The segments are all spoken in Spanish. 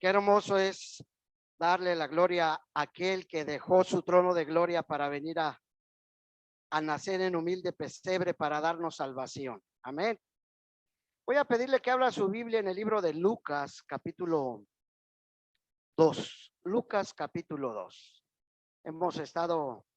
Qué hermoso es darle la gloria a aquel que dejó su trono de gloria para venir a nacer en humilde pesebre para darnos salvación. Amén. Voy a pedirle que abra su Biblia en el libro de Lucas, capítulo 2. Lucas, capítulo 2. Hemos estado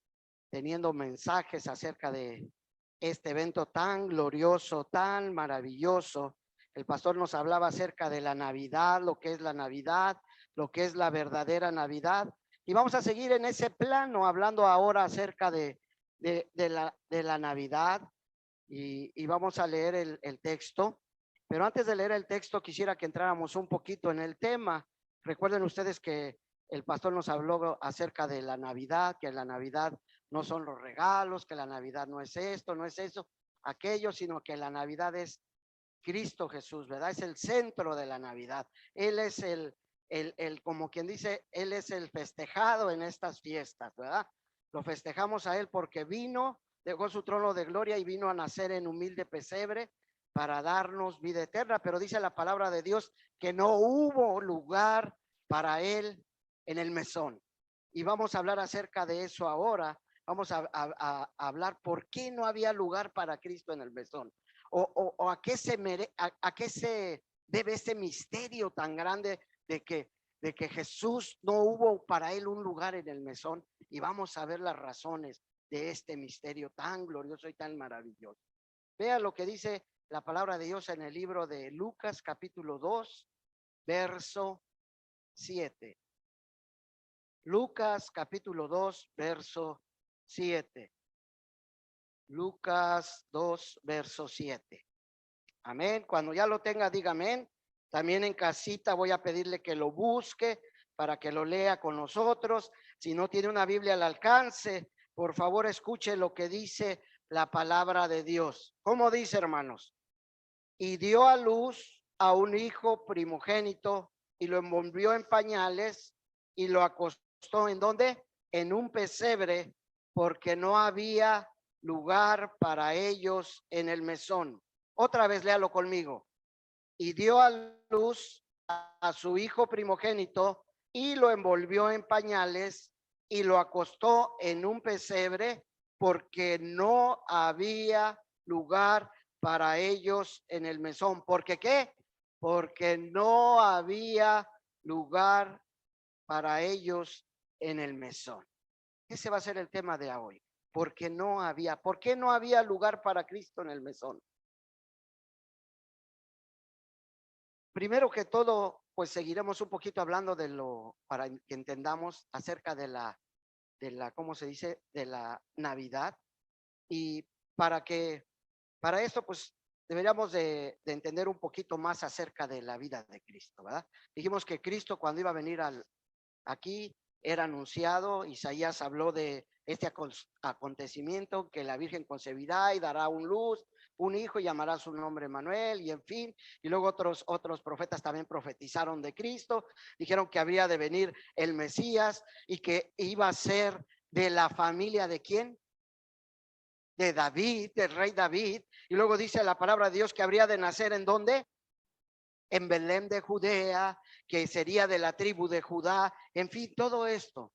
teniendo mensajes acerca de este evento tan glorioso, tan maravilloso. El pastor nos hablaba acerca de la Navidad, lo que es la Navidad, lo que es la verdadera Navidad. Y vamos a seguir en ese plano, hablando ahora acerca de la Navidad. Y vamos a leer el texto. Pero antes de leer el texto, quisiera que entráramos un poquito en el tema. Recuerden ustedes que el pastor nos habló acerca de la Navidad, que la Navidad no son los regalos, que la Navidad no es esto, no es eso, aquello, sino que la Navidad es Cristo Jesús, ¿verdad? Es el centro de la Navidad. Él es como quien dice, Él es el festejado en estas fiestas, ¿verdad? Lo festejamos a Él porque vino, dejó su trono de gloria y vino a nacer en humilde pesebre para darnos vida eterna. Pero dice la palabra de Dios que no hubo lugar para Él en el mesón. Y vamos a hablar acerca de eso ahora. Vamos a hablar por qué no había lugar para Cristo en el mesón. O a qué se debe ese misterio tan grande de que Jesús no hubo para él un lugar en el mesón. Y vamos a ver las razones de este misterio tan glorioso y tan maravilloso. Vea lo que dice la palabra de Dios en el libro de Lucas, capítulo 2, verso 7. Lucas, capítulo 2, verso 7. Lucas 2, verso 7. Amén. Cuando ya lo tenga, diga amén. También en casita voy a pedirle que lo busque para que lo lea con nosotros. Si no tiene una Biblia al alcance, por favor escuche lo que dice la palabra de Dios. ¿Cómo dice, hermanos? Y dio a luz a un hijo primogénito y lo envolvió en pañales y lo acostó ¿en dónde? En un pesebre, porque no había lugar para ellos en el mesón. Otra vez léalo conmigo. Y dio a luz a su hijo primogénito y lo envolvió en pañales y lo acostó en un pesebre porque no había lugar para ellos en el mesón. ¿Por qué qué? Porque no había lugar para ellos en el mesón. Ese va a ser el tema de hoy. ¿Por qué no había lugar para Cristo en el mesón? Primero que todo, pues seguiremos un poquito hablando para que entendamos acerca de la, ¿cómo se dice? De la Navidad. Y para esto, pues deberíamos de entender un poquito más acerca de la vida de Cristo, ¿verdad? Dijimos que Cristo cuando iba a venir aquí era anunciado, Isaías habló de este acontecimiento, que la Virgen concebirá y dará un hijo y llamará su nombre Manuel, y en fin, y luego otros profetas también profetizaron de Cristo, dijeron que habría de venir el Mesías y que iba a ser de la familia de ¿quién? De David, del rey David, y luego dice la palabra de Dios que habría de nacer ¿en dónde? En Belén de Judea, que sería de la tribu de Judá, en fin, todo esto.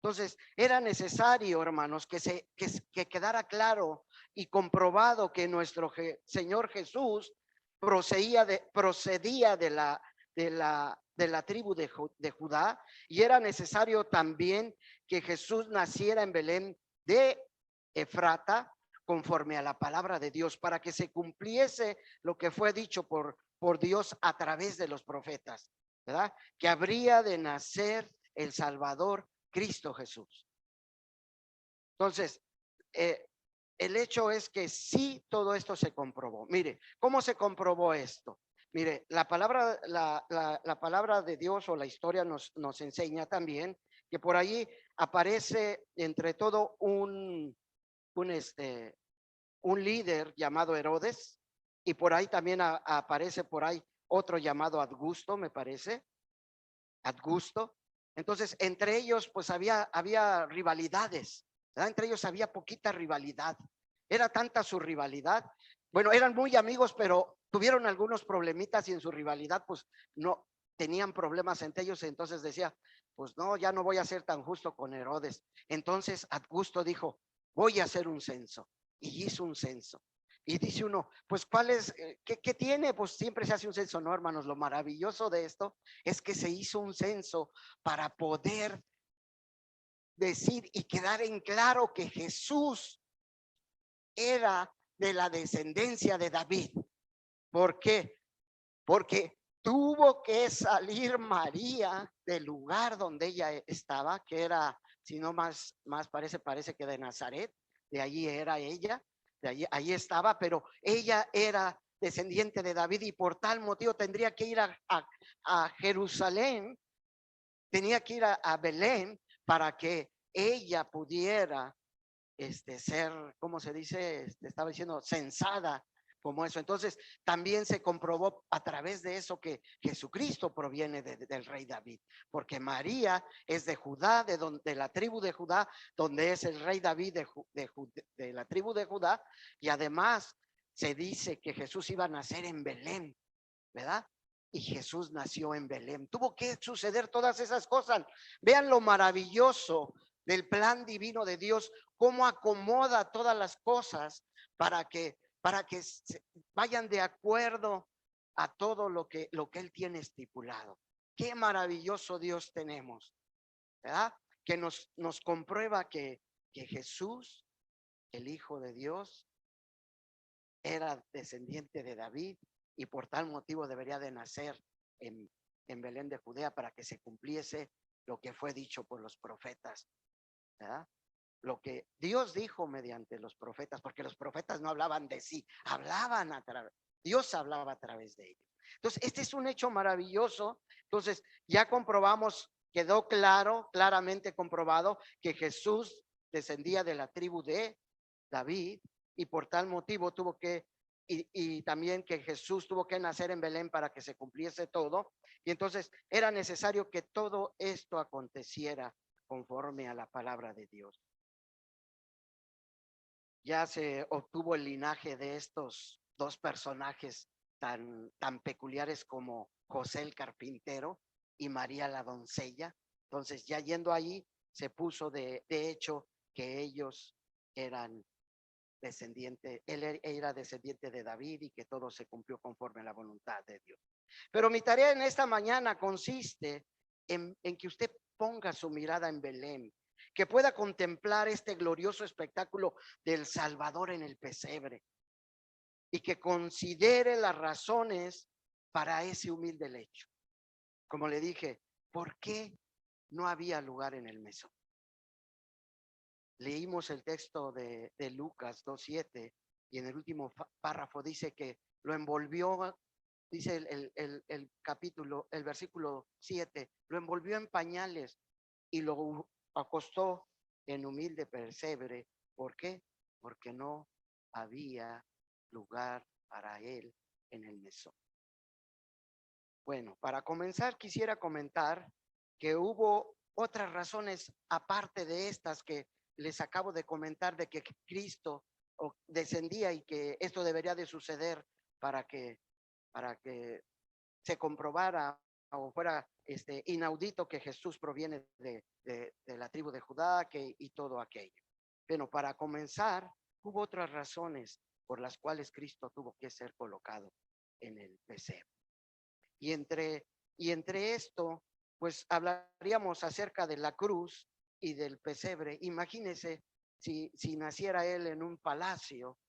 Entonces, era necesario, hermanos, que quedara claro y comprobado que nuestro Señor Jesús procedía de la tribu de Judá, y era necesario también que Jesús naciera en Belén de Efrata, conforme a la palabra de Dios, para que se cumpliese lo que fue dicho por Dios a través de los profetas, ¿verdad? Que habría de nacer el Salvador, Cristo Jesús. Entonces, el hecho es que sí, todo esto se comprobó. Mire, ¿cómo se comprobó esto? Mire, la palabra de Dios o la historia nos enseña también que por ahí aparece entre todo un líder llamado Herodes, y por ahí también aparece por ahí otro llamado Augusto, me parece, Augusto. Entonces, entre ellos, pues había rivalidades, ¿verdad? Entre ellos había poquita rivalidad. Era tanta su rivalidad. Bueno, eran muy amigos, pero tuvieron algunos problemitas y en su rivalidad, pues no, tenían problemas entre ellos, entonces decía, pues no, ya no voy a ser tan justo con Herodes. Entonces Augusto dijo, voy a hacer un censo, y hizo un censo. Y dice uno, pues ¿cuál es? ¿Qué tiene? Pues siempre se hace un censo, ¿no, hermanos? Lo maravilloso de esto es que se hizo un censo para poder decir y quedar en claro que Jesús era de la descendencia de David. ¿Por qué? Porque tuvo que salir María del lugar donde ella estaba, que era, si no más parece que de Nazaret, de allí era ella, de allí estaba, pero ella era descendiente de David y por tal motivo tendría que ir a Jerusalén, tenía que ir a Belén para que ella pudiera ser, ¿cómo se dice? Estaba diciendo, censada como eso. Entonces, también se comprobó a través de eso que Jesucristo proviene del rey David, porque María es de Judá, de la tribu de Judá, donde es el rey David de la tribu de Judá, y además se dice que Jesús iba a nacer en Belén, ¿verdad? Y Jesús nació en Belén. Tuvo que suceder todas esas cosas. Vean lo maravilloso del plan divino de Dios, cómo acomoda todas las cosas para que vayan de acuerdo a todo lo que Él tiene estipulado. Qué maravilloso Dios tenemos, ¿verdad? Que nos comprueba que Jesús, el Hijo de Dios, era descendiente de David y por tal motivo debería de nacer en Belén de Judea para que se cumpliese lo que fue dicho por los profetas, ¿verdad? Lo que Dios dijo mediante los profetas, porque los profetas no hablaban de sí, hablaban a través, Dios hablaba a través de ellos. Entonces, este es un hecho maravilloso. Entonces, ya comprobamos, quedó claramente comprobado que Jesús descendía de la tribu de David y por tal motivo tuvo que, y también que Jesús tuvo que nacer en Belén para que se cumpliese todo. Y entonces era necesario que todo esto aconteciera conforme a la palabra de Dios. Ya se obtuvo el linaje de estos dos personajes tan peculiares como José el carpintero y María la doncella. Entonces, ya yendo ahí, se puso de hecho que ellos eran él era descendiente de David y que todo se cumplió conforme a la voluntad de Dios. Pero mi tarea en esta mañana consiste en que usted ponga su mirada en Belén, que pueda contemplar este glorioso espectáculo del Salvador en el pesebre y que considere las razones para ese humilde lecho. Como le dije, ¿por qué no había lugar en el mesón? Leímos el texto de Lucas 2:7 y en el último párrafo dice que lo envolvió, dice el capítulo, el versículo 7, lo envolvió en pañales y lo acostó en humilde pesebre. ¿Por qué? Porque no había lugar para él en el mesón. Bueno, para comenzar quisiera comentar que hubo otras razones aparte de estas que les acabo de comentar, de que Cristo descendía y que esto debería de suceder para que se comprobara o fuera inaudito que Jesús proviene de la tribu de Judá y todo aquello. Pero para comenzar, hubo otras razones por las cuales Cristo tuvo que ser colocado en el pesebre. Y entre esto, pues hablaríamos acerca de la cruz y del pesebre. Imagínese si naciera él en un palacio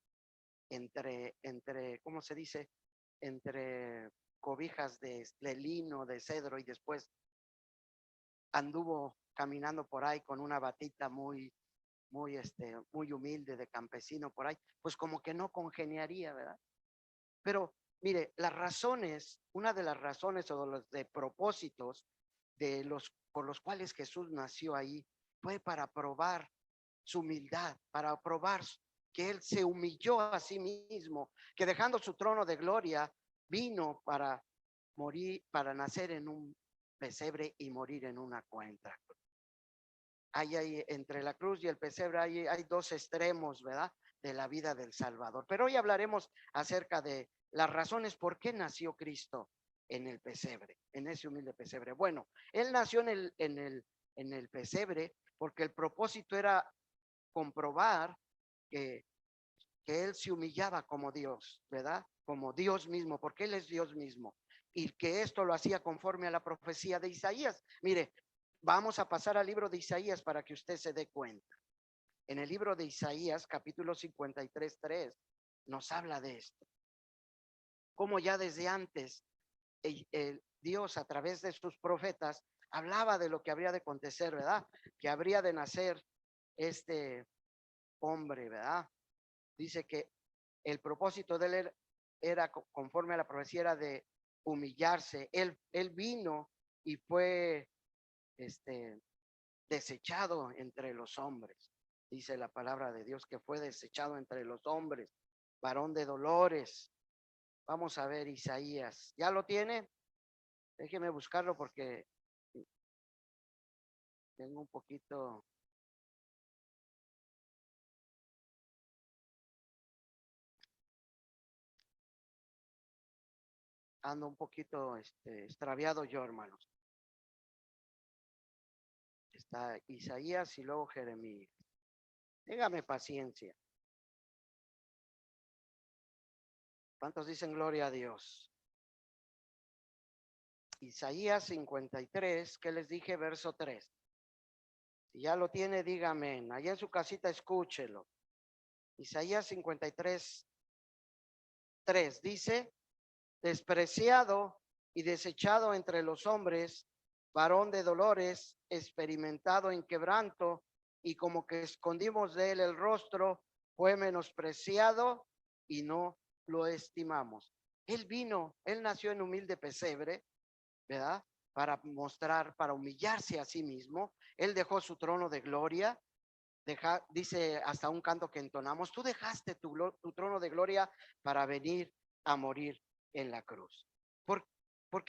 entre, ¿cómo se dice? Entre cobijas de lino, de cedro, y después anduvo caminando por ahí con una batita muy humilde de campesino por ahí, pues como que no congeniaría, ¿verdad? Pero mire, una de las razones o de los propósitos por los cuales Jesús nació ahí fue para probar su humildad, para probar que él se humilló a sí mismo, que dejando su trono de gloria vino para morir, para nacer en un pesebre y morir en una cuenta. Hay entre la cruz y el pesebre hay dos extremos, ¿verdad? De la vida del Salvador. Pero hoy hablaremos acerca de las razones por qué nació Cristo en el pesebre, en ese humilde pesebre. Bueno, él nació en el pesebre porque el propósito era comprobar que, que él se humillaba como Dios, ¿verdad? Como Dios mismo, porque él es Dios mismo. Y que esto lo hacía conforme a la profecía de Isaías. Mire, vamos a pasar al libro de Isaías para que usted se dé cuenta. En el libro de Isaías, capítulo 53:3, nos habla de esto. Como ya desde antes, Dios a través de sus profetas hablaba de lo que habría de acontecer, ¿verdad? Que habría de nacer este hombre, ¿verdad? Dice que el propósito de él era conforme a la profecía, era de humillarse. Él vino y fue desechado entre los hombres. Dice la palabra de Dios que fue desechado entre los hombres, varón de dolores. Vamos a ver Isaías. ¿Ya lo tiene? Déjeme buscarlo porque tengo un poquito. Ando un poquito extraviado yo, hermanos. Está Isaías y luego Jeremías. Téngame paciencia. ¿Cuántos dicen gloria a Dios? Isaías 53, ¿qué les dije? Verso 3. Si ya lo tiene, dígame. Allá en su casita, escúchelo. Isaías 53, 3 dice: despreciado y desechado entre los hombres, varón de dolores, experimentado en quebranto, y como que escondimos de él el rostro, fue menospreciado y no lo estimamos. Él vino, él nació en humilde pesebre, ¿verdad? Para mostrar, para humillarse a sí mismo. Él dejó su trono de gloria. Dice hasta un canto que entonamos: tú dejaste tu trono de gloria para venir a morir en la cruz. ¿Por, por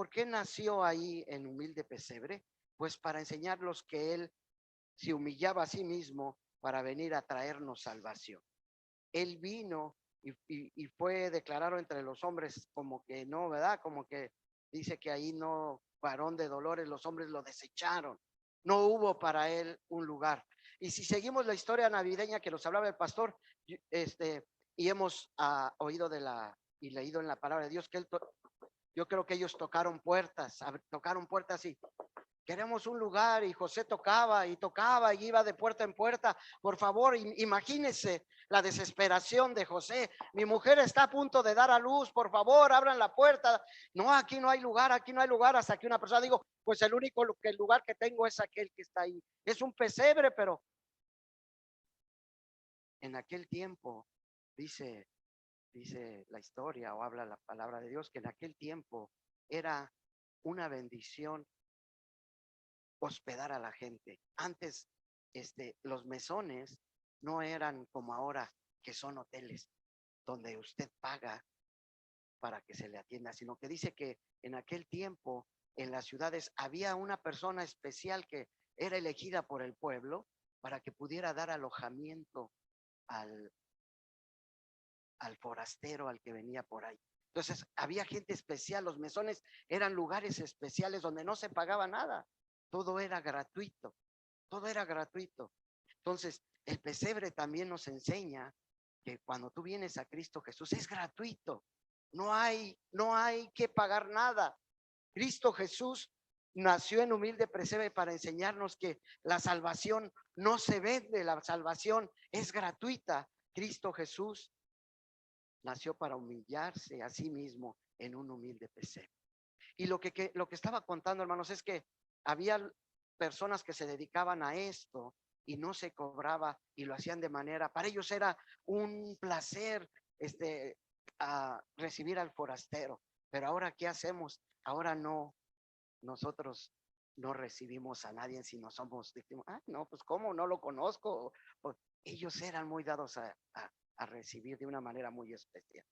qué nació ahí en humilde pesebre? Pues para enseñarlos que él se humillaba a sí mismo para venir a traernos salvación. Él vino y fue declarado entre los hombres como que no, ¿verdad? Como que dice que ahí no, varón de dolores, los hombres lo desecharon. No hubo para él un lugar. Y si seguimos la historia navideña que nos hablaba el pastor, y hemos oído y leído en la palabra de Dios que yo creo que ellos tocaron puertas y queremos un lugar, y José tocaba y iba de puerta en puerta. Por favor, imagínense la desesperación de José. Mi mujer está a punto de dar a luz, por favor, abran la puerta. No, aquí no hay lugar, hasta que una persona dijo: pues el único lugar que tengo es aquel que está ahí. Es un pesebre, pero en aquel tiempo, dice la historia, o habla la palabra de Dios, que en aquel tiempo era una bendición hospedar a la gente. Antes, los mesones no eran como ahora, que son hoteles donde usted paga para que se le atienda, sino que dice que en aquel tiempo en las ciudades había una persona especial que era elegida por el pueblo para que pudiera dar alojamiento al, al forastero, al que venía por ahí. Entonces había gente especial. Los mesones eran lugares especiales donde no se pagaba nada, todo era gratuito, todo era gratuito. Entonces el pesebre también nos enseña que cuando tú vienes a Cristo Jesús es gratuito, no hay que pagar nada. Cristo Jesús nació en humilde pesebre para enseñarnos que la salvación no se vende, la salvación es gratuita. Cristo Jesús nació para humillarse a sí mismo en un humilde pesebre. Y lo que estaba contando, hermanos, es que había personas que se dedicaban a esto y no se cobraba, y lo hacían de manera, para ellos era un placer a recibir al forastero. Pero ahora, ¿qué hacemos? Ahora no, nosotros no recibimos a nadie si no somos víctimas. No, pues ¿cómo? No lo conozco. Ellos eran muy dados a recibir de una manera muy especial.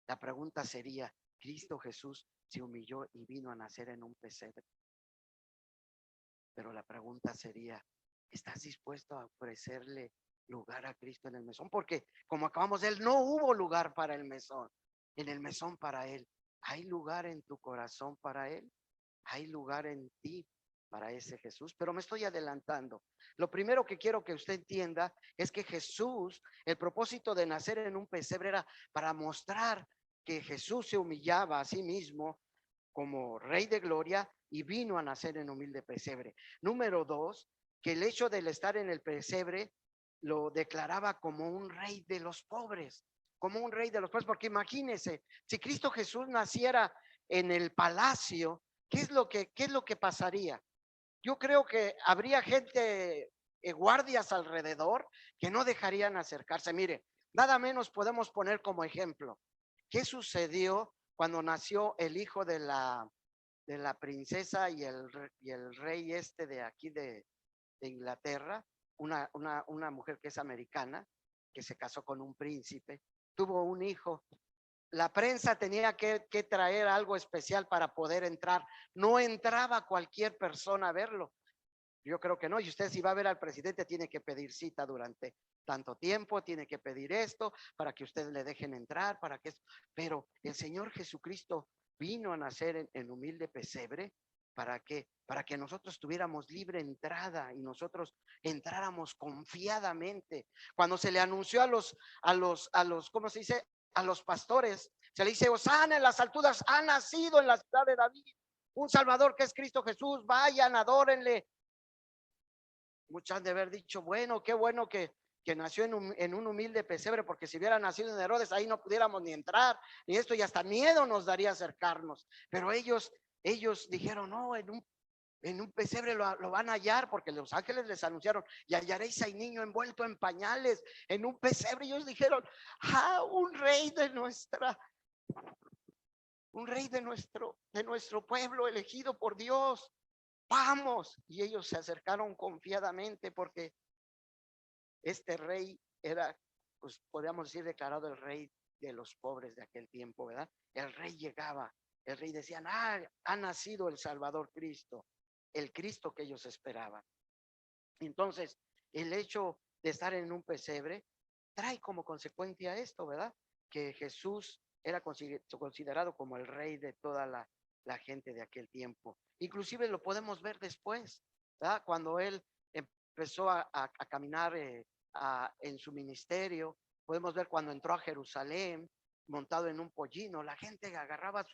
La pregunta sería: Cristo Jesús se humilló y vino a nacer en un pesebre. Pero la pregunta sería: ¿estás dispuesto a ofrecerle lugar a Cristo en el mesón? Porque como acabamos de él, no hubo lugar para el mesón, en el mesón para él. ¿Hay lugar en tu corazón para Él? ¿Hay lugar en ti para ese Jesús? Pero me estoy adelantando. Lo primero que quiero que usted entienda es que Jesús, el propósito de nacer en un pesebre era para mostrar que Jesús se humillaba a sí mismo como Rey de Gloria y vino a nacer en humilde pesebre. Número dos, que el hecho de estar en el pesebre lo declaraba como un rey de los pobres, como un rey de los pobres, porque imagínense, si Cristo Jesús naciera en el palacio, qué es lo que pasaría? Yo creo que habría gente, guardias alrededor, que no dejarían acercarse. Mire, nada menos podemos poner como ejemplo, ¿qué sucedió cuando nació el hijo de la princesa y el rey este de aquí de Inglaterra? Una mujer que es americana, que se casó con un príncipe, tuvo un hijo. La prensa tenía que traer algo especial para poder entrar. No entraba cualquier persona a verlo. Yo creo que no. Y usted, si va a ver al presidente, tiene que pedir cita durante tanto tiempo, tiene que pedir esto para que usted le dejen entrar, para que esto. Pero el Señor Jesucristo vino a nacer en humilde pesebre. ¿Para qué? Para que nosotros tuviéramos libre entrada y nosotros entráramos confiadamente. Cuando se le anunció ¿cómo se dice? A los pastores, se le dice: Hosana en las alturas, ha nacido en la ciudad de David un Salvador que es Cristo Jesús, vayan, adórenle. Muchos han de haber dicho: bueno, qué bueno que nació en un humilde pesebre, porque si hubiera nacido en Herodes, ahí no pudiéramos ni entrar, ni esto, y hasta miedo nos daría acercarnos. Pero ellos dijeron: no, en un pesebre lo van a hallar, porque los ángeles les anunciaron: y hallaréis al niño envuelto en pañales, en un pesebre. Y ellos dijeron: un rey de nuestro pueblo, elegido por Dios. Vamos. Y ellos se acercaron confiadamente, porque este rey era, pues podríamos decir, declarado el rey de los pobres de aquel tiempo, ¿verdad? El rey llegaba, el rey decían: ha nacido el Salvador Cristo, el Cristo que ellos esperaban. Entonces, el hecho de estar en un pesebre trae como consecuencia esto, ¿verdad? Que Jesús era considerado como el rey de toda la gente de aquel tiempo. Inclusive lo podemos ver después, ¿verdad? Cuando él empezó a caminar en su ministerio, podemos ver cuando entró a Jerusalén montado en un pollino, la gente agarraba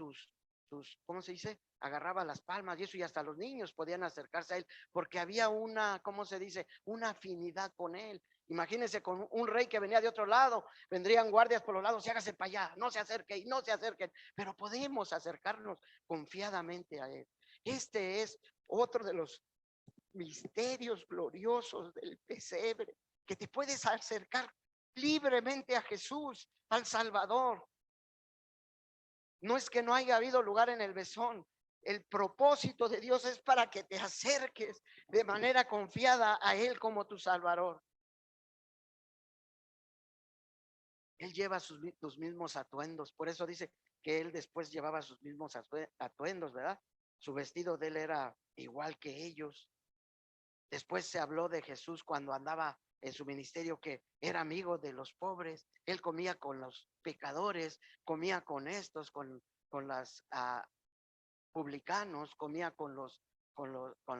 ¿cómo se dice? Agarraba las palmas y eso, y hasta los niños podían acercarse a él, porque había ¿cómo se dice? Una afinidad con él. Imagínense, con un rey que venía de otro lado, vendrían guardias por los lados: y hágase para allá, no se acerquen, no se acerquen, pero podemos acercarnos confiadamente a él. Este es otro de los misterios gloriosos del pesebre, que te puedes acercar libremente a Jesús, al Salvador. No es que no haya habido lugar en el mesón. El propósito de Dios es para que te acerques de manera confiada a Él como tu Salvador. Él lleva tus mismos atuendos. Por eso dice que Él después llevaba sus mismos atuendos, ¿verdad? Su vestido de Él era igual que ellos. Después se habló de Jesús cuando andaba en su ministerio, que era amigo de los pobres. Él comía con los pecadores, comía con estos, con las publicanos, comía con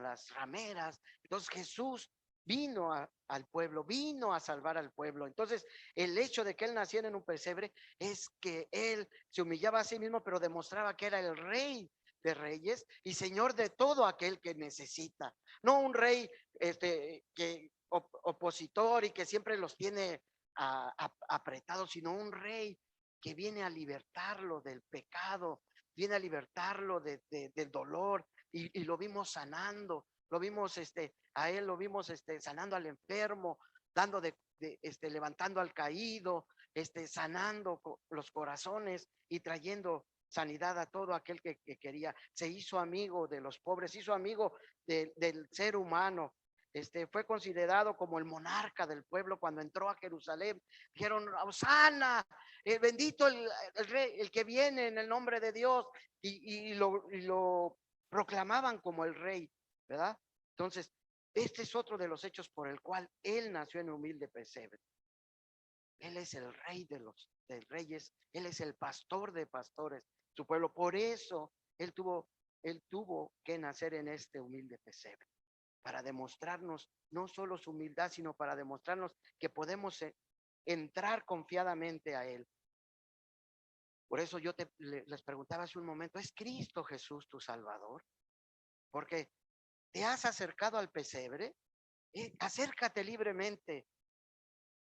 las rameras. Entonces Jesús vino al pueblo, vino a salvar al pueblo. Entonces, el hecho de que él naciera en un pesebre es que él se humillaba a sí mismo, pero demostraba que era el rey de reyes y señor de todo aquel que necesita. No un rey que opositor y que siempre los tiene apretados, sino un rey que viene a libertarlo del pecado, viene a libertarlo del dolor, y lo vimos sanando, lo vimos a él, lo vimos sanando al enfermo, dando levantando al caído, sanando los corazones y trayendo sanidad a todo aquel que quería. Se hizo amigo de los pobres, se hizo amigo del ser humano. Fue considerado como el monarca del pueblo. Cuando entró a Jerusalén, dijeron: Hosana, bendito el rey, el que viene en el nombre de Dios, y lo proclamaban como el rey, ¿verdad? Entonces, este es otro de los hechos por el cual él nació en humilde pesebre. Él es el rey de reyes, él es el pastor de pastores, su pueblo. Por eso él tuvo que nacer en este humilde pesebre, para demostrarnos no solo su humildad, sino para demostrarnos que podemos entrar confiadamente a él. Por eso yo les preguntaba hace un momento, ¿es Cristo Jesús tu Salvador? Porque te has acercado al pesebre, acércate libremente.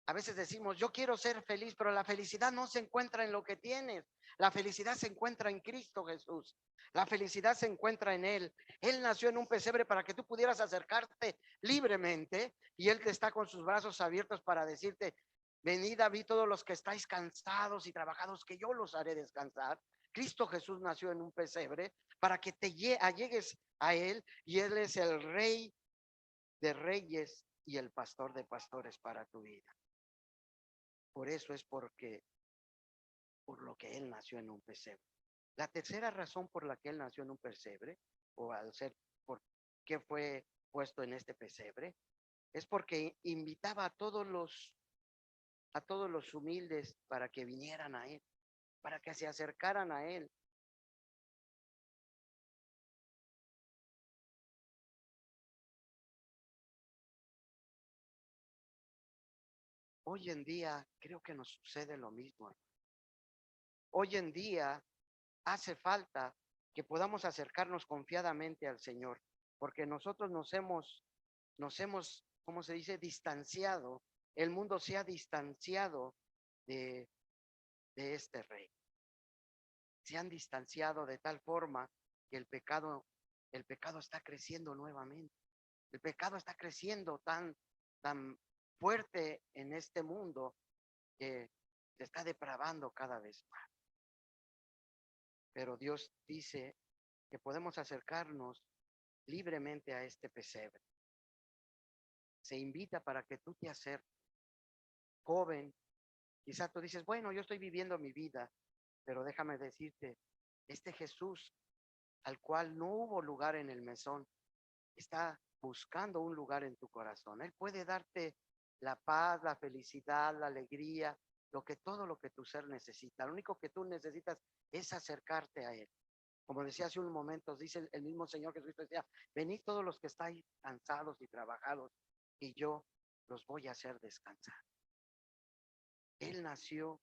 A veces decimos, yo quiero ser feliz, pero la felicidad no se encuentra en lo que tienes. La felicidad se encuentra en Cristo Jesús. La felicidad se encuentra en Él. Él nació en un pesebre para que tú pudieras acercarte libremente, y Él te está con sus brazos abiertos para decirte, venid a mí todos los que estáis cansados y trabajados, que yo los haré descansar. Cristo Jesús nació en un pesebre para que te allegues a Él, y Él es el Rey de reyes y el pastor de pastores para tu vida. Por eso es por lo que él nació en un pesebre. La tercera razón por la que él nació en un pesebre, o por qué fue puesto en este pesebre, es porque invitaba a todos los humildes para que vinieran a él, para que se acercaran a él. Hoy en día creo que nos sucede lo mismo. Hoy en día hace falta que podamos acercarnos confiadamente al Señor, porque nosotros nos hemos, ¿cómo se dice?, distanciado. El mundo se ha distanciado de, de este rey. Se han distanciado de tal forma que el pecado está creciendo nuevamente. El pecado está creciendo tan fuerte en este mundo que se está depravando cada vez más. Pero Dios dice que podemos acercarnos libremente a este pesebre. Se invita para que tú te acerques. Joven, quizá tú dices, bueno, yo estoy viviendo mi vida, pero déjame decirte, este Jesús al cual no hubo lugar en el mesón, está buscando un lugar en tu corazón. Él puede darte la paz, la felicidad, la alegría, todo lo que tu ser necesita. Lo único que tú necesitas es acercarte a Él. Como decía hace un momento, dice el mismo Señor Jesucristo, decía, venid todos los que estáis cansados y trabajados, y yo los voy a hacer descansar. Él nació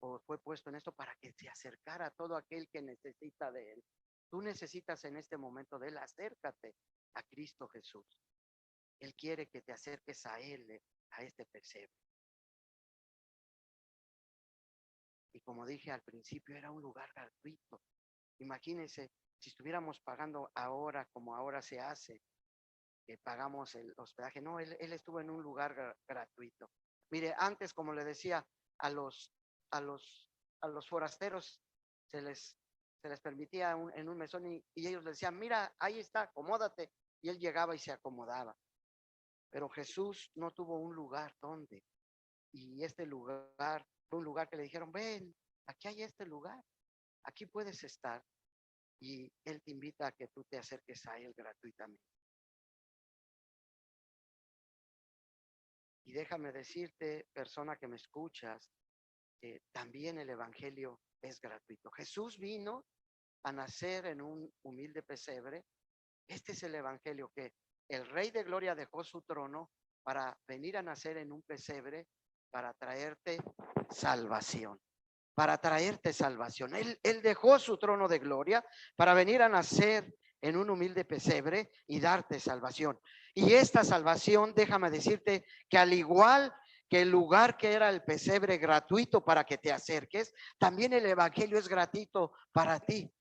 o fue puesto en esto para que se acercara a todo aquel que necesita de Él. Tú necesitas en este momento de Él, acércate a Cristo Jesús. Él quiere que te acerques a Él, a este pesebre. Y como dije al principio, era un lugar gratuito. Imagínense si estuviéramos pagando ahora, como ahora se hace, que pagamos el hospedaje. No, él estuvo en un lugar gratuito. Mire, antes, como le decía, a los forasteros se les permitía en un mesón, y ellos le decían, mira, ahí está, acomódate. Y él llegaba y se acomodaba. Pero Jesús no tuvo un lugar donde. Y este lugar fue un lugar que le dijeron, ven, aquí hay este lugar, aquí puedes estar. Y Él te invita a que tú te acerques a Él gratuitamente. Y déjame decirte, persona que me escuchas, que también el evangelio es gratuito. Jesús vino a nacer en un humilde pesebre. Este es el evangelio, que el Rey de Gloria dejó su trono para venir a nacer en un pesebre, para traerte salvación. Para traerte salvación. Él dejó su trono de gloria para venir a nacer en un humilde pesebre y darte salvación. Y esta salvación, déjame decirte que al igual que el lugar que era el pesebre gratuito para que te acerques, también el evangelio es gratuito para ti.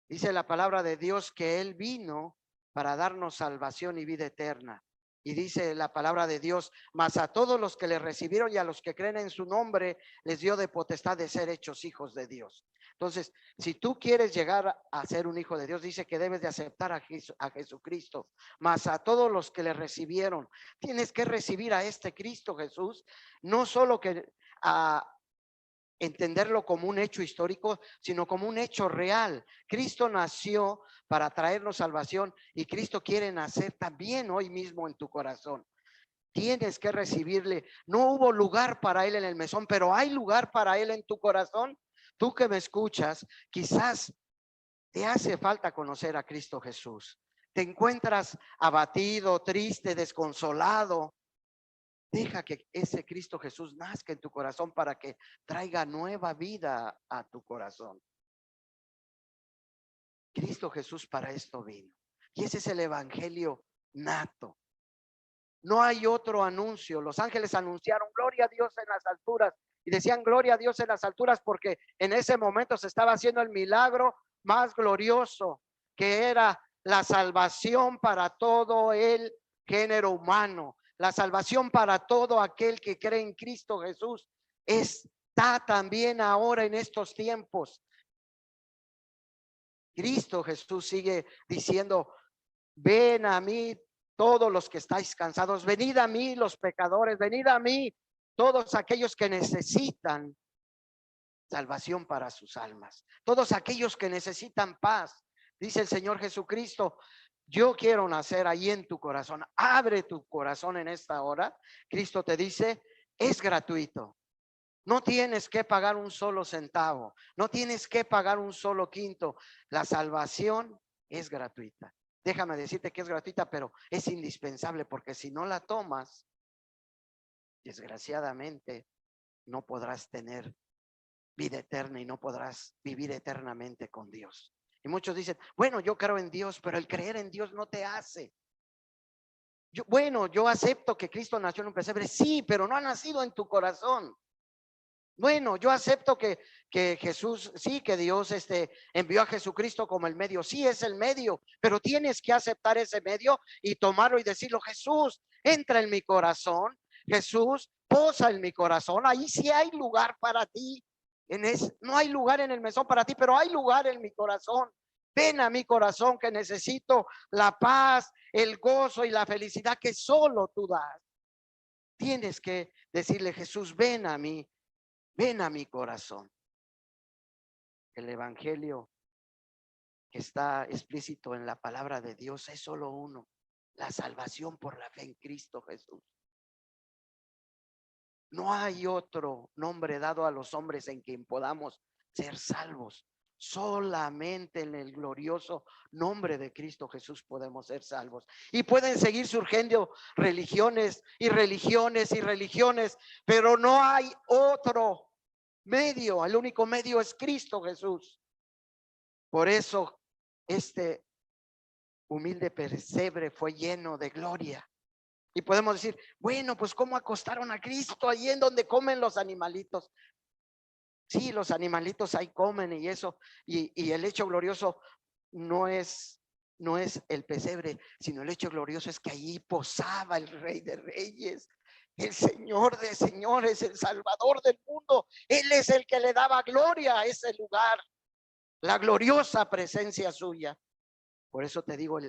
Dice la palabra de Dios que Él vino para darnos salvación y vida eterna. Y dice la palabra de Dios, mas a todos los que le recibieron y a los que creen en su nombre, les dio de potestad de ser hechos hijos de Dios. Entonces, si tú quieres llegar a ser un hijo de Dios, dice que debes de aceptar a Jesucristo. Mas a todos los que le recibieron, tienes que recibir a este Cristo Jesús, no solo que entenderlo como un hecho histórico, sino como un hecho real. Cristo nació para traernos salvación, y Cristo quiere nacer también hoy mismo en tu corazón. Tienes que recibirle. No hubo lugar para Él en el mesón, pero hay lugar para Él en tu corazón. tú que me escuchas, quizás te hace falta conocer a Cristo Jesús. Te encuentras abatido, triste, desconsolado. Deja que ese Cristo Jesús nazca en tu corazón para que traiga nueva vida a tu corazón. Cristo Jesús para esto vino. Y ese es el evangelio nato. No hay otro anuncio. Los ángeles anunciaron gloria a Dios en las alturas y decían gloria a Dios en las alturas porque en ese momento se estaba haciendo el milagro más glorioso, que era la salvación para todo el género humano, la salvación para todo aquel que cree en Cristo Jesús. Está también ahora en estos tiempos. Cristo Jesús sigue diciendo, ven a mí todos los que estáis cansados, venid a mí los pecadores, venid a mí todos aquellos que necesitan salvación para sus almas, todos aquellos que necesitan paz. Dice el Señor Jesucristo, yo quiero nacer ahí en tu corazón. Abre tu corazón en esta hora. Cristo te dice, es gratuito. No tienes que pagar un solo centavo, no tienes que pagar un solo quinto. La salvación es gratuita. Déjame decirte que es gratuita, pero es indispensable porque si no la tomas, desgraciadamente no podrás tener vida eterna y no podrás vivir eternamente con Dios. Y muchos dicen, bueno, yo creo en Dios, pero el creer en Dios no te hace. Yo acepto que Cristo nació en un pesebre, sí, pero no ha nacido en tu corazón. Bueno, yo acepto que Jesús, sí, que Dios envió a Jesucristo como el medio, sí es el medio, pero tienes que aceptar ese medio y tomarlo y decirlo, Jesús, entra en mi corazón, Jesús, posa en mi corazón, ahí sí hay lugar para ti, no hay lugar en el mesón para ti, pero hay lugar en mi corazón. Ven a mi corazón que necesito la paz, el gozo y la felicidad que solo tú das. Tienes que decirle, Jesús, ven a mí. Ven a mi corazón. El evangelio que está explícito en la palabra de Dios es solo uno: la salvación por la fe en Cristo Jesús. No hay otro nombre dado a los hombres en quien podamos ser salvos. Solamente en el glorioso nombre de Cristo Jesús podemos ser salvos. Y pueden seguir surgiendo religiones y religiones y religiones, pero no hay otro medio. El único medio es Cristo Jesús. Por eso este humilde pesebre fue lleno de gloria. Y podemos decir, bueno, pues ¿cómo acostaron a Cristo allí en donde comen los animalitos? Sí, los animalitos ahí comen y eso. Y el hecho glorioso no es el pesebre, sino el hecho glorioso es que allí posaba el Rey de Reyes, el Señor de señores, el Salvador del mundo. Él es el que le daba gloria a ese lugar, la gloriosa presencia suya. Por eso te digo,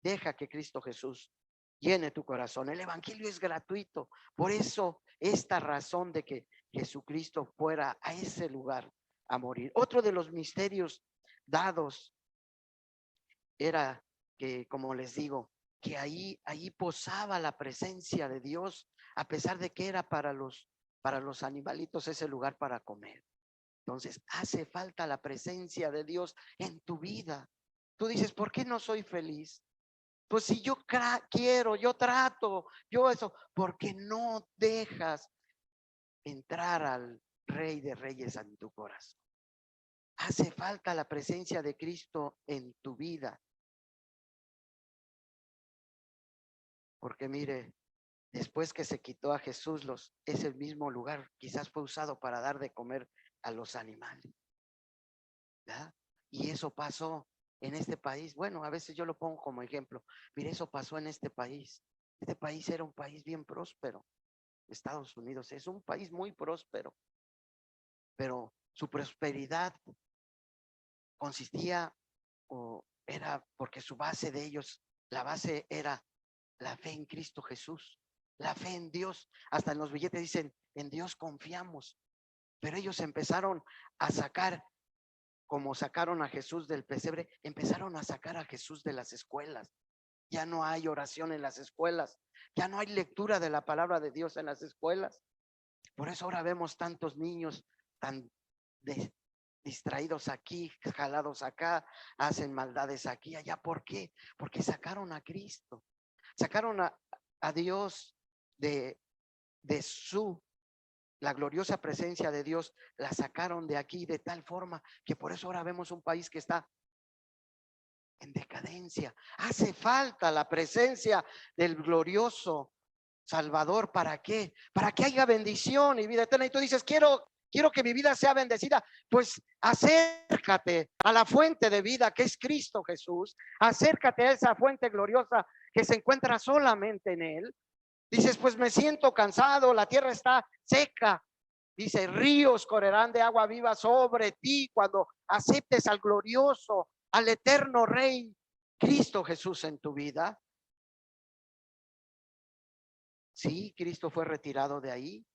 deja que Cristo Jesús llene tu corazón. El evangelio es gratuito. Por eso esta razón de que Jesucristo fuera a ese lugar a morir. Otro de los misterios dados era que, como les digo, que ahí posaba la presencia de Dios, a pesar de que era para los animalitos ese lugar para comer. Entonces hace falta la presencia de Dios en tu vida. Tú dices, ¿por qué no soy feliz? Pues si yo quiero, yo trato, yo eso, porque no dejas entrar al Rey de Reyes en tu corazón. Hace falta la presencia de Cristo en tu vida. Porque mire, después que se quitó a Jesús, ese mismo lugar quizás fue usado para dar de comer a los animales, ¿verdad? Y eso pasó en este país. Bueno, a veces yo lo pongo como ejemplo. Mire, eso pasó en este país. Este país era un país bien próspero. Estados Unidos es un país muy próspero, pero su prosperidad consistía o era porque su base de ellos, la base era la fe en Cristo Jesús, la fe en Dios. Hasta en los billetes dicen, en Dios confiamos. Pero ellos empezaron a sacar, como sacaron a Jesús del pesebre, empezaron a sacar a Jesús de las escuelas. Ya no hay oración en las escuelas, ya no hay lectura de la palabra de Dios en las escuelas. Por eso ahora vemos tantos niños tan distraídos aquí, jalados acá, hacen maldades aquí, allá. ¿Por qué? Porque sacaron a Cristo, sacaron a Dios de la gloriosa presencia de Dios, la sacaron de aquí de tal forma que por eso ahora vemos un país que está en decadencia. Hace falta la presencia del glorioso Salvador. ¿Para qué? Para que haya bendición y vida eterna. Y tú dices, quiero que mi vida sea bendecida. Pues acércate a la fuente de vida que es Cristo Jesús. Acércate a esa fuente gloriosa que se encuentra solamente en Él. Dices, pues me siento cansado, la tierra está seca. Dice, ríos correrán de agua viva sobre ti cuando aceptes al glorioso, al eterno Rey, Cristo Jesús en tu vida. Sí, Cristo fue retirado de ahí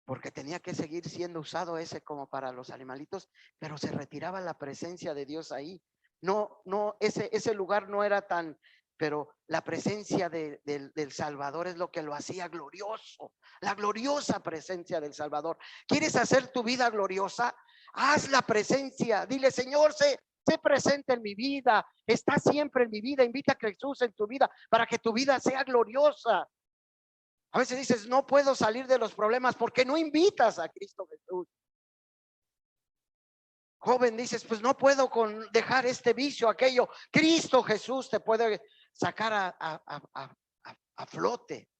porque tenía que seguir siendo usado ese como para los animalitos, pero se retiraba la presencia de Dios ahí. No, ese lugar no era tan, pero la presencia del Salvador es lo que lo hacía glorioso, la gloriosa presencia del Salvador. ¿Quieres hacer tu vida gloriosa? Haz la presencia, dile, Señor, sé presente en mi vida, está siempre en mi vida, invita a Jesús en tu vida para que tu vida sea gloriosa. A veces dices, no puedo salir de los problemas porque no invitas a Cristo Jesús. Joven, dices, pues no puedo dejar este vicio, aquello. Cristo Jesús te puede sacar a flote.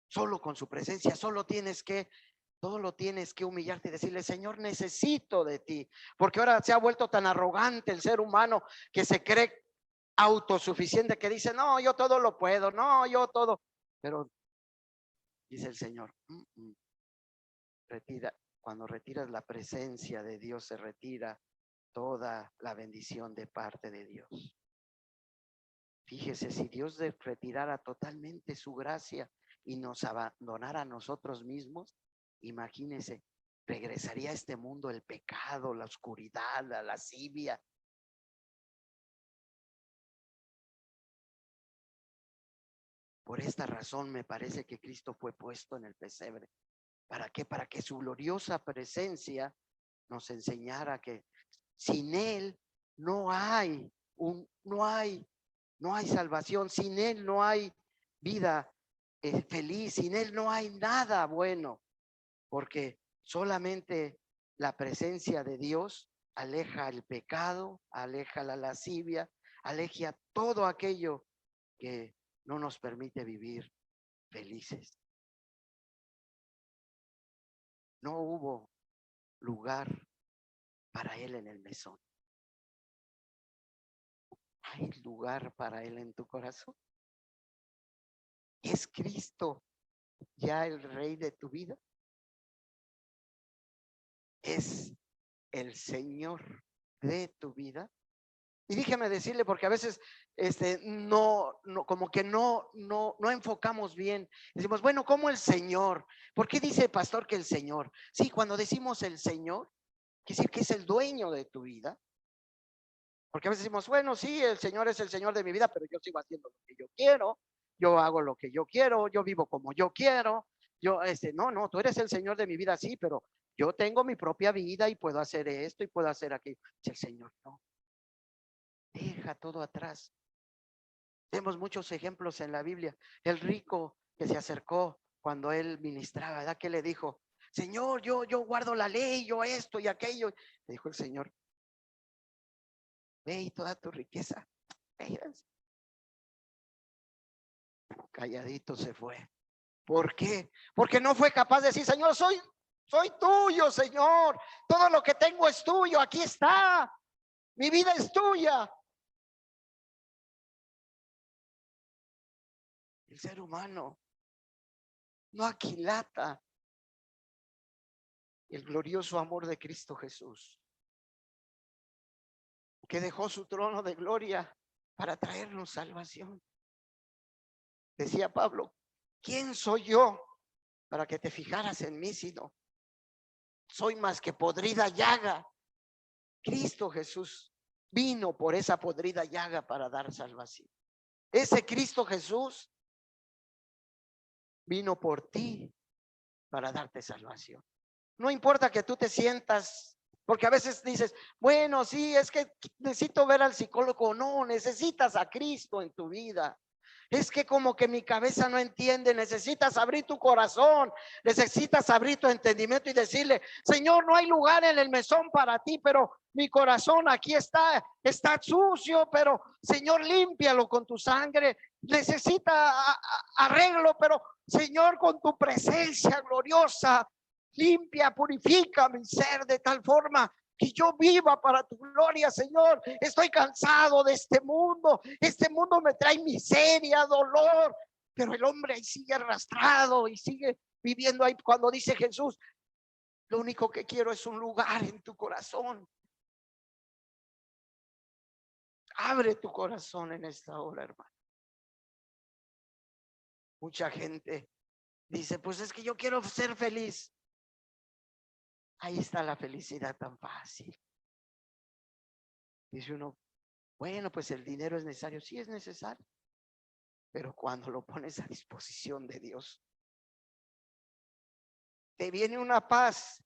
Solo con su presencia, todo lo tienes que humillarte y decirle, Señor, necesito de ti. Porque ahora se ha vuelto tan arrogante el ser humano que se cree autosuficiente, que dice, no, yo todo lo puedo, no, yo todo. Pero dice el Señor, retira, cuando retiras la presencia de Dios, se retira toda la bendición de parte de Dios. Fíjese, si Dios retirara totalmente su gracia y nos abandonara a nosotros mismos, imagínese, regresaría a este mundo el pecado, la oscuridad, la lascivia. Por esta razón me parece que Cristo fue puesto en el pesebre. ¿Para qué? Para que su gloriosa presencia nos enseñara que sin Él no hay salvación, sin Él no hay vida feliz, sin Él no hay nada bueno, porque solamente la presencia de Dios aleja el pecado, aleja la lascivia, aleja todo aquello que no nos permite vivir felices. No hubo lugar para Él en el mesón. ¿Hay lugar para Él en tu corazón? ¿Es Cristo ya el Rey de tu vida? ¿Es el Señor de tu vida? Y déjame decirle, porque a veces como que no enfocamos bien. Decimos, bueno, ¿cómo el Señor? ¿Por qué dice el pastor que el Señor? Sí, cuando decimos el Señor, quiere decir que es el dueño de tu vida. Porque a veces decimos, bueno, sí, el Señor es el Señor de mi vida, pero yo sigo haciendo lo que yo quiero, yo hago lo que yo quiero, yo vivo como yo quiero. No, tú eres el Señor de mi vida, sí, pero yo tengo mi propia vida y puedo hacer esto y puedo hacer aquello. El Señor no. Deja todo atrás. Vemos muchos ejemplos en la Biblia. El rico que se acercó cuando él ministraba, ¿verdad? ¿Qué le dijo? Señor, yo guardo la ley, yo esto y aquello. Le dijo el Señor, ve y toda tu riqueza. Calladito se fue. ¿Por qué? Porque no fue capaz de decir, Señor, soy tuyo, Señor. Todo lo que tengo es tuyo. Aquí está. Mi vida es tuya. El ser humano no aquilata el glorioso amor de Cristo Jesús, que dejó su trono de gloria para traernos salvación. Decía Pablo, ¿quién soy yo para que te fijaras en mí, sino soy más que podrida llaga? Cristo Jesús vino por esa podrida llaga para dar salvación. Ese Cristo Jesús vino por ti para darte salvación. No importa que tú te sientas, porque a veces dices, bueno, sí, es que necesito ver al psicólogo. No, necesitas a Cristo en tu vida. Es que como que mi cabeza no entiende. Necesitas abrir tu corazón, necesitas abrir tu entendimiento y decirle, Señor, no hay lugar en el mesón para ti, pero mi corazón aquí está sucio, pero Señor, límpialo con tu sangre. Necesita arreglo, pero Señor, con tu presencia gloriosa, limpia, purifica mi ser de tal forma que yo viva para tu gloria, Señor. Estoy cansado de este mundo. Este mundo me trae miseria, dolor, pero el hombre ahí sigue arrastrado y sigue viviendo ahí. Cuando dice Jesús, lo único que quiero es un lugar en tu corazón. Abre tu corazón en esta hora, hermano. Mucha gente dice, pues es que yo quiero ser feliz. Ahí está la felicidad tan fácil. Dice uno, bueno, pues el dinero es necesario. Sí, es necesario, pero cuando lo pones a disposición de Dios, te viene una paz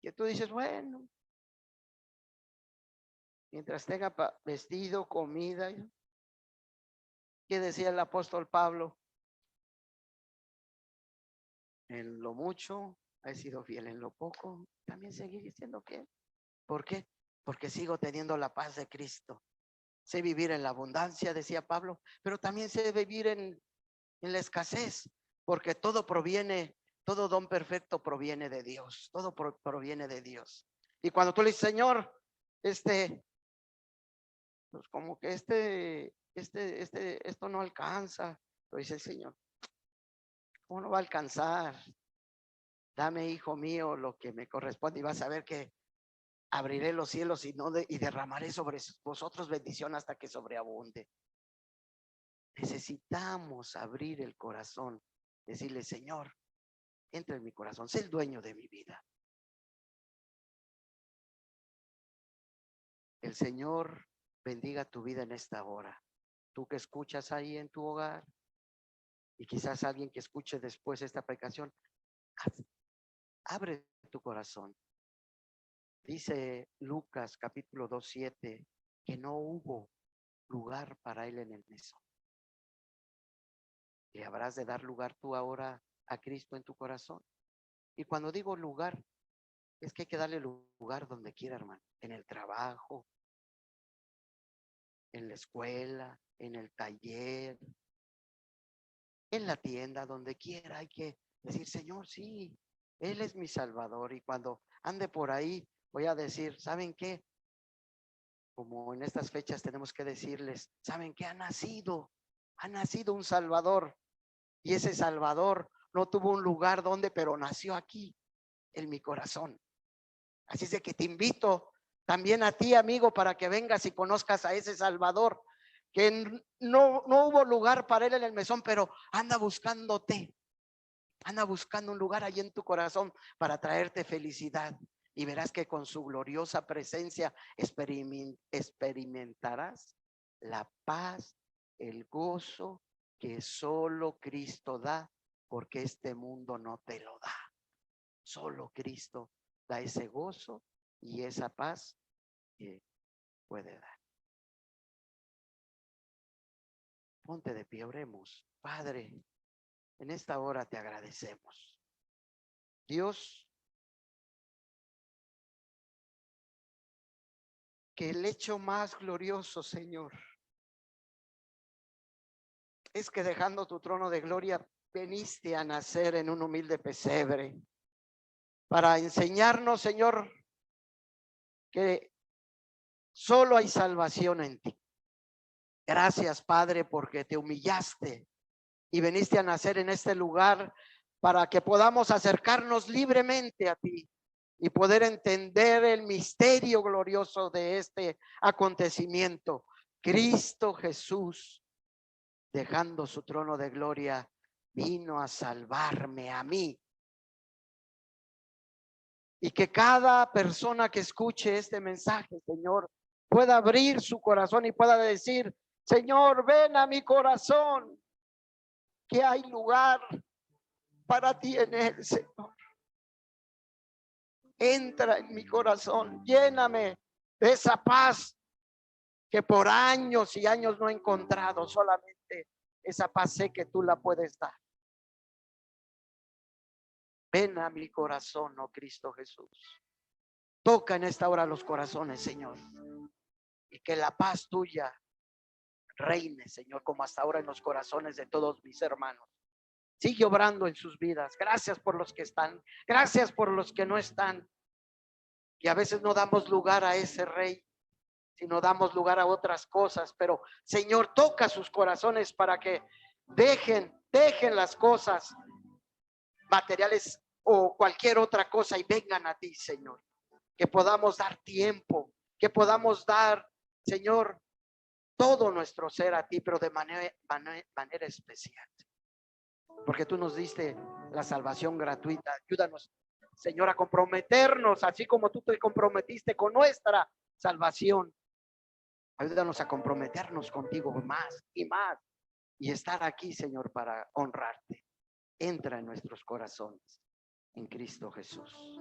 que tú dices, bueno, mientras tenga vestido, comida. ¿Qué decía el apóstol Pablo? En lo mucho he sido fiel, en lo poco también seguiré siendo fiel. ¿Por qué? Porque sigo teniendo la paz de Cristo. Sé vivir en la abundancia, decía Pablo, pero también sé vivir en la escasez, porque todo don perfecto proviene de Dios. Todo proviene de Dios. Y cuando tú le dices, Señor, pues como que esto no alcanza, lo dice el Señor, ¿cómo no va a alcanzar? Dame, hijo mío, lo que me corresponde, y vas a ver que abriré los cielos y derramaré sobre vosotros bendición hasta que sobreabunde. Necesitamos abrir el corazón, decirle, Señor, entra en mi corazón, sé el dueño de mi vida. El Señor bendiga tu vida en esta hora. Tú que escuchas ahí en tu hogar, y quizás alguien que escuche después esta predicación, abre tu corazón. Dice Lucas capítulo 2:7 que no hubo lugar para él en el mesón. ¿Le habrás de dar lugar tú ahora a Cristo en tu corazón? Y cuando digo lugar, es que hay que darle lugar donde quiera, hermano. En el trabajo, en la escuela, en el taller, en la tienda, donde quiera. Hay que decir, Señor, sí, Él es mi Salvador. Y cuando ande por ahí, voy a decir, ¿saben qué? Como en estas fechas tenemos que decirles, ¿saben qué? Ha nacido un Salvador. Y ese Salvador no tuvo un lugar donde, pero nació aquí, en mi corazón. Así es de que te invito también a ti, amigo, para que vengas y conozcas a ese Salvador, que no hubo lugar para él en el mesón, pero anda buscándote, anda buscando un lugar allí en tu corazón para traerte felicidad. Y verás que con su gloriosa presencia experimentarás la paz, el gozo que solo Cristo da, porque este mundo no te lo da. Solo Cristo da ese gozo y esa paz que puede dar. Ponte de pie, oremos. Padre, en esta hora te agradecemos. Dios, que el hecho más glorioso, Señor, es que dejando tu trono de gloria, veniste a nacer en un humilde pesebre para enseñarnos, Señor, que solo hay salvación en ti. Gracias, Padre, porque te humillaste y viniste a nacer en este lugar para que podamos acercarnos libremente a ti y poder entender el misterio glorioso de este acontecimiento. Cristo Jesús, dejando su trono de gloria, vino a salvarme a mí. Y que cada persona que escuche este mensaje, Señor, pueda abrir su corazón y pueda decir, Señor, ven a mi corazón, que hay lugar para ti en él, Señor. Entra en mi corazón, lléname de esa paz que por años y años no he encontrado. Solamente esa paz sé que tú la puedes dar. Ven a mi corazón, oh Cristo Jesús. Toca en esta hora los corazones, Señor, y que la paz tuya reine, Señor, como hasta ahora en los corazones de todos mis hermanos. Sigue obrando en sus vidas. Gracias por los que están, gracias por los que no están. Y a veces no damos lugar a ese rey, sino damos lugar a otras cosas. Pero Señor, toca sus corazones para que dejen las cosas materiales o cualquier otra cosa y vengan a ti, Señor. Que podamos dar tiempo, que podamos dar, Señor, todo nuestro ser a ti, pero de manera especial. Porque tú nos diste la salvación gratuita. Ayúdanos, Señor, a comprometernos, así como tú te comprometiste con nuestra salvación. Ayúdanos a comprometernos contigo más y más y estar aquí, Señor, para honrarte. Entra en nuestros corazones, en Cristo Jesús.